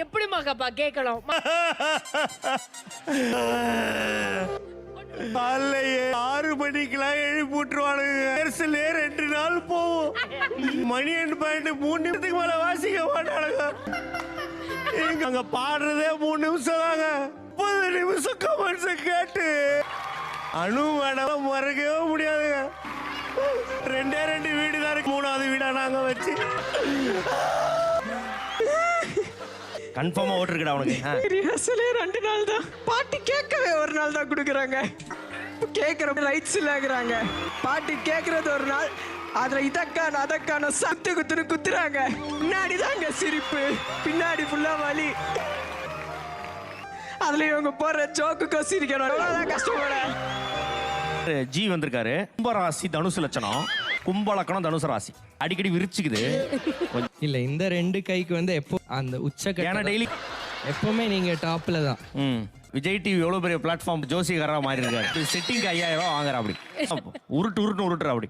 எப்படிமாக்கப்பா கேட்கணும்? காலையே 6 மணிக்கெல்லாம் எழுப்பி விட்டுருவானுங்க. 2 நாள் போவோம். மணி அண்ட் பாயிண்ட் 3 நிமிஷத்துக்கு மேல வாசிக்க மாட்டானுங்க. அங்க பாடுறதே 3 நிமிஷம் தாங்க. 30 நிமிஷம் கமெண்ட்ஸ் கேட்டு அனு மேடம் மறக்கவே முடியாதுங்க. 2 வீடு தான் இருக்கு. 3வது வீடா நாங்க வச்சு கன்ஃபார்மா ஓட்டு இருக்குடா உனக்கு. ரிஹர்சலே 2 நாள் தான். பாட்டு கேட்கவே 1 நாள் தான் கொடுக்குறாங்க. கேட்குற ரைட்ஸ் இல்லைங்கிறாங்க. பாட்டு கேட்கறது 1 நாள், அதுல இதக்கான அதக்கான சத்து குத்துன்னு குத்துறாங்க. முன்னாடி தாங்க சிரிப்பு, பின்னாடி ஃபுல்லா வலி. அதுல இவங்க போற ஜோக்குக்கோ சிரிக்கணும். அவ்வளவுதான் கஷ்டப்பட. ஜி வந்திருக்காரு. கும்பராசி தனுசு லட்சணம், கும்பலக்கணம் தனுசு ராசி. அடிக்கடி விரிச்சுக்குது. இல்ல இந்த 2 கைக்கு வந்து எப்போ அந்த உச்சக்கட்ட டெய்லி எப்பவுமே நீங்க டாப்ல தான். விஜய் டிவி எவ்வளவு பெரிய பிளாட்ஃபார்ம் ஜோசிகாரா மாறி இருக்காரு. செட்டிங் 5000 ரூபா வாங்குற அப்படி உருட்டு உருட்டு உருட்டுற அப்படி.